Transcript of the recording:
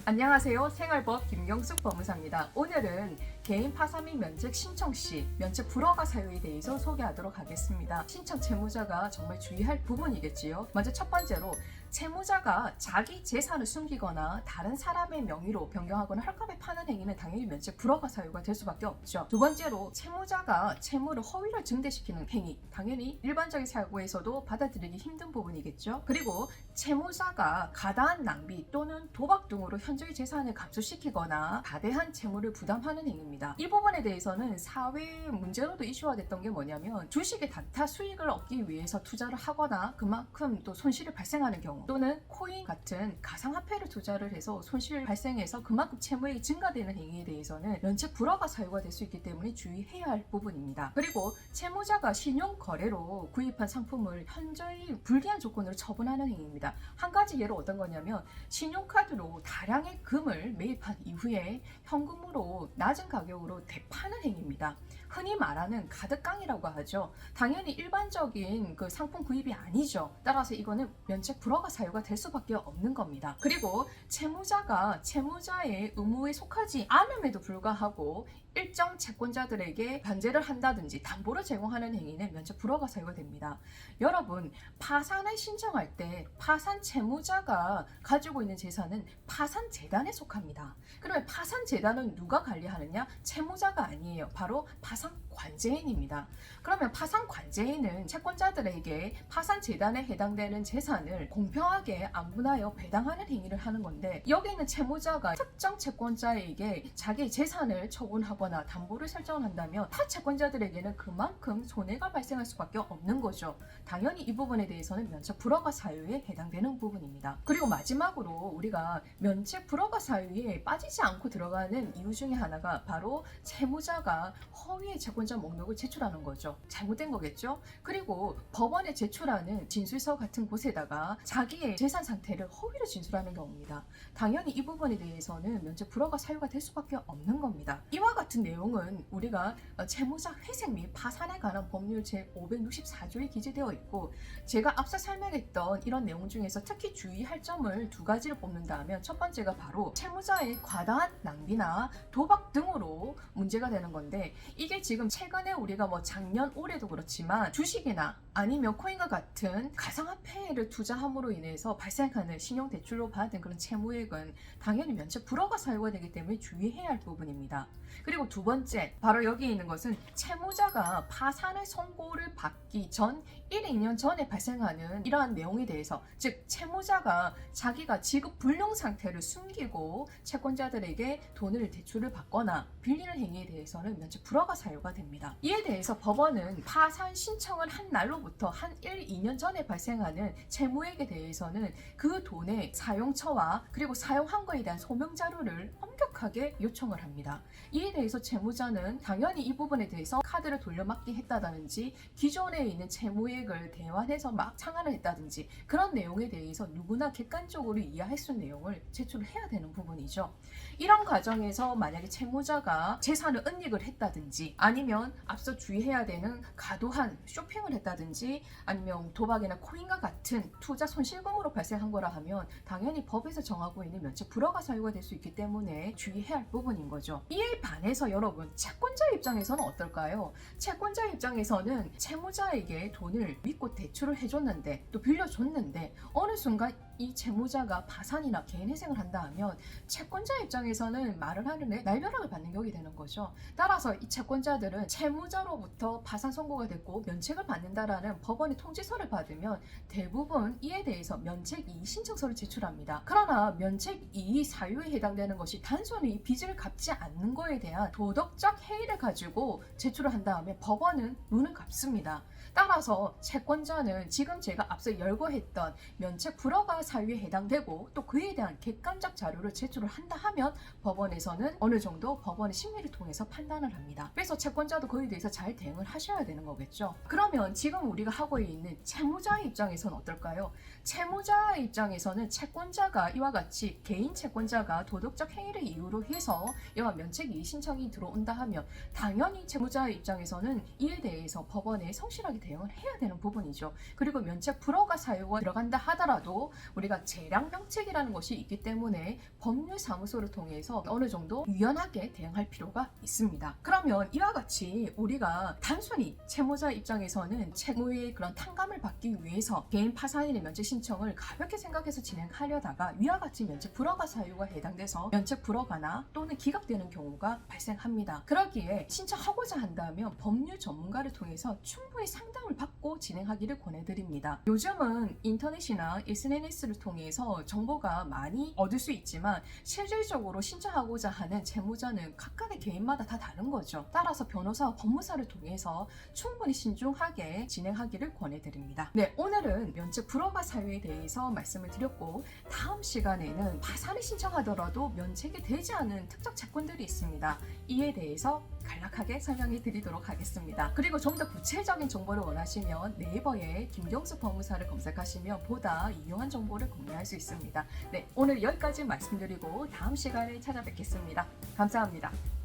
안녕하세요. 생활법 김경숙 법무사입니다. 오늘은 개인 파산 및 면책 신청 시 면책 불허가 사유에 대해서 소개하도록 하겠습니다. 신청 채무자가 정말 주의할 부분이겠지요. 먼저 첫 번째로 채무자가 자기 재산을 숨기거나 다른 사람의 명의로 변경하거나 헐값에 파는 행위는 당연히 면책 불허가 사유가 될 수밖에 없죠. 두 번째로 채무자가 채무를 허위로 증대시키는 행위, 당연히 일반적인 사고에서도 받아들이기 힘든 부분이겠죠. 그리고 채무자가 가다한 낭비 또는 도박 등으로 현저히 재산을 감소시키거나 가대한 채무를 부담하는 행위입니다. 이 부분에 대해서는 사회 문제로도 이슈화됐던 게 뭐냐면 주식의 단타 수익을 얻기 위해서 투자를 하거나 그만큼 또 손실이 발생하는 경우, 또는 코인 같은 가상화폐를 투자를 해서 손실 발생해서 그만큼 채무액이 증가되는 행위에 대해서는 면책 불허가 사유가 될 수 있기 때문에 주의해야 할 부분입니다. 그리고 채무자가 신용거래로 구입한 상품을 현저히 불리한 조건으로 처분하는 행위입니다. 한 가지 예로 어떤 거냐면 신용카드로 다량의 금을 매입한 이후에 현금으로 낮은 가격으로 되파는 행위입니다. 흔히 말하는 가득깡이라고 하죠. 당연히 일반적인 그 상품 구입이 아니죠. 따라서 이거는 면책 불허가 사유가 될 수밖에 없는 겁니다. 그리고 채무자가 채무자의 의무에 속하지 않음에도 불구하고 일정 채권자들에게 변제를 한다든지 담보를 제공하는 행위는 면책 불허가 사유가 됩니다. 여러분, 파산을 신청할 때 파산 채무자가 가지고 있는 재산은 파산재단에 속합니다. 그러면 파산재단은 누가 관리하느냐? 채무자가 아니에요. 바로 파산관제인입니다. 그러면 파산관제인은 채권자들에게 파산재단에 해당되는 재산을 공평하게 안분하여 배당하는 행위를 하는 건데, 여기 있는 채무자가 특정 채권자에게 자기의 재산을 처분하거나 담보를 설정한다면 타 채권자들에게는 그만큼 손해가 발생할 수밖에 없는 거죠. 당연히 이 부분에 대해서는 면책 불허가 사유에 해당되는 부분입니다. 그리고 마지막으로 우리가 면책 불허가 사유에 빠지지 않고 들어가는 이유 중에 하나가 바로 채무자가 허위의 채권자 목록을 제출하는 거죠. 잘못된 거겠죠? 그리고 법원에 제출하는 진술서 같은 곳에다가 자기의 재산 상태를 허위로 진술하는 경우입니다. 당연히 이 부분에 대해서는 면책 불허가 사유가 될 수밖에 없는 겁니다. 이와 같은 내용은 우리가 채무자 회생 및 파산에 관한 법률 제564조에 기재되어 있고, 제가 앞서 설명했던 이런 내용 중에서 특히 주의할 점을 두 가지를 뽑는다 하면, 첫 번째가 바로 채무자의 과다한 낭비나 도박 등으로 문제가 되는 건데, 이게 지금 최근에 우리가 작년 올해도 그렇지만 주식이나 아니면 코인과 같은 가상화폐를 투자함으로 인해서 발생하는 신용대출로 받은 그런 채무액은 당연히 면책 불허가 사유가 되기 때문에 주의해야 할 부분입니다. 그리고 두 번째, 바로 여기 있는 것은 채무자가 파산의 선고를 받기 전 1, 2년 전에 발생하는 이러한 내용에 대해서, 즉 채무자가 자기가 지급 불능 상태를 숨기고 채권자들에게 돈을 대출을 받거나 빌리는 행위에 대해서는 면책 불허가 사유가 됩니다. 이에 대해서 법원은 파산 신청을 한 날로부터 한 1, 2년 전에 발생하는 채무액에 대해서는 그 돈의 사용처와 그리고 사용한 거에 대한 소명 자료를 엄격하게 요청을 합니다. 이에 대해서 채무자는 당연히 이 부분에 대해서 카드를 돌려막기 했다든지 기존에 있는 채무액을 대환해서 막 창환을 했다든지 그런 내용에 대해서 누구나 객관적으로 이해할 수 있는 내용을 제출을 해야 되는 부분이죠. 이런 과정에서 만약에 채무자가 재산을 은닉을 했다든지, 아니면 앞서 주의해야 되는 과도한 쇼핑을 했다든지, 아니면 도박이나 코인과 같은 투자 손실금으로 발생한 거라 하면 당연히 법에서 정하고 있는 면책 불허가 사유가 될 수 있기 때문에 주의해야 할 부분인 거죠. 이에 반해서 여러분, 채권자 입장에서는 어떨까요? 채권자 입장에서는 채무자에게 돈을 믿고 대출을 해줬는데, 또 빌려줬는데 어느 순간 이 채무자가 파산이나 개인회생을 한다 하면 채권자 입장에서는 말을 하는데 날벼락을 받는 격이 되는 거죠. 따라서 이 채권자들은 채무자로부터 파산 선고가 됐고 면책을 받는다라는 법원의 통지서를 받으면 대부분 이에 대해서 면책 이의 신청서를 제출합니다. 그러나 면책 이의 사유에 해당되는 것이 단순히 이 빚을 갚지 않는 거에 대한 도덕적 해이를 가지고 제출을 한 다음에 법원은 눈을 감습니다. 따라서 채권자는 지금 제가 앞서 열거했던 면책 불허가 사유에 해당되고 또 그에 대한 객관적 자료를 제출을 한다 하면 법원에서는 어느 정도 법원의 심리를 통해서 판단을 합니다. 그래서 채권자도 그에 대해서 잘 대응을 하셔야 되는 거겠죠. 그러면 지금 우리가 하고 있는 채무자의 입장에서는 어떨까요? 채무자 입장에서는 채권자가 이와 같이 개인 채권자가 도덕적 행위를 이유로 해서 이와 면책 이의 신청이 들어온다 하면 당연히 채무자의 입장에서는 이에 대해서 법원에 성실하게 대응을 해야 되는 부분이죠. 그리고 면책 불허가 사유가 들어간다 하더라도 우리가 재량 명책이라는 것이 있기 때문에 법률사무소를 통해서 어느 정도 유연하게 대응할 필요가 있습니다. 그러면 이와 같이 우리가 단순히 채무자 입장에서는 채무의 그런 탕감을 받기 위해서 개인 파산인의 면책 신청을 가볍게 생각해서 진행하려다가 위와 같이 면책 불허가 사유가 해당돼서 면책 불허가나 또는 기각되는 경우가 발생합니다. 그러기에 신청하고자 한다면 법률 전문가를 통해서 충분히 상담을 받고 진행하기를 권해드립니다. 요즘은 인터넷이나 SNS를 통해서 정보가 많이 얻을 수 있지만 실질적으로 신청하고자 하는 채무자는 각각의 개인마다 다 다른 거죠. 따라서 변호사와 법무사를 통해서 충분히 신중하게 진행하기를 권해드립니다. 네, 오늘은 면책 불허가 사유에 대해서 말씀을 드렸고, 다음 시간에는 파산을 신청하더라도 면책이 되지 않은 특정 채권들이 있습니다. 이에 대해서 간략하게 설명해 드리도록 하겠습니다. 그리고 좀 더 구체적인 정보를 원하시면 네이버에 김경수 법무사를 검색하시면 보다 유용한 정보를 공유할 수 있습니다. 네, 오늘 여기까지 말씀드리고 다음 시간에 찾아뵙겠습니다. 감사합니다.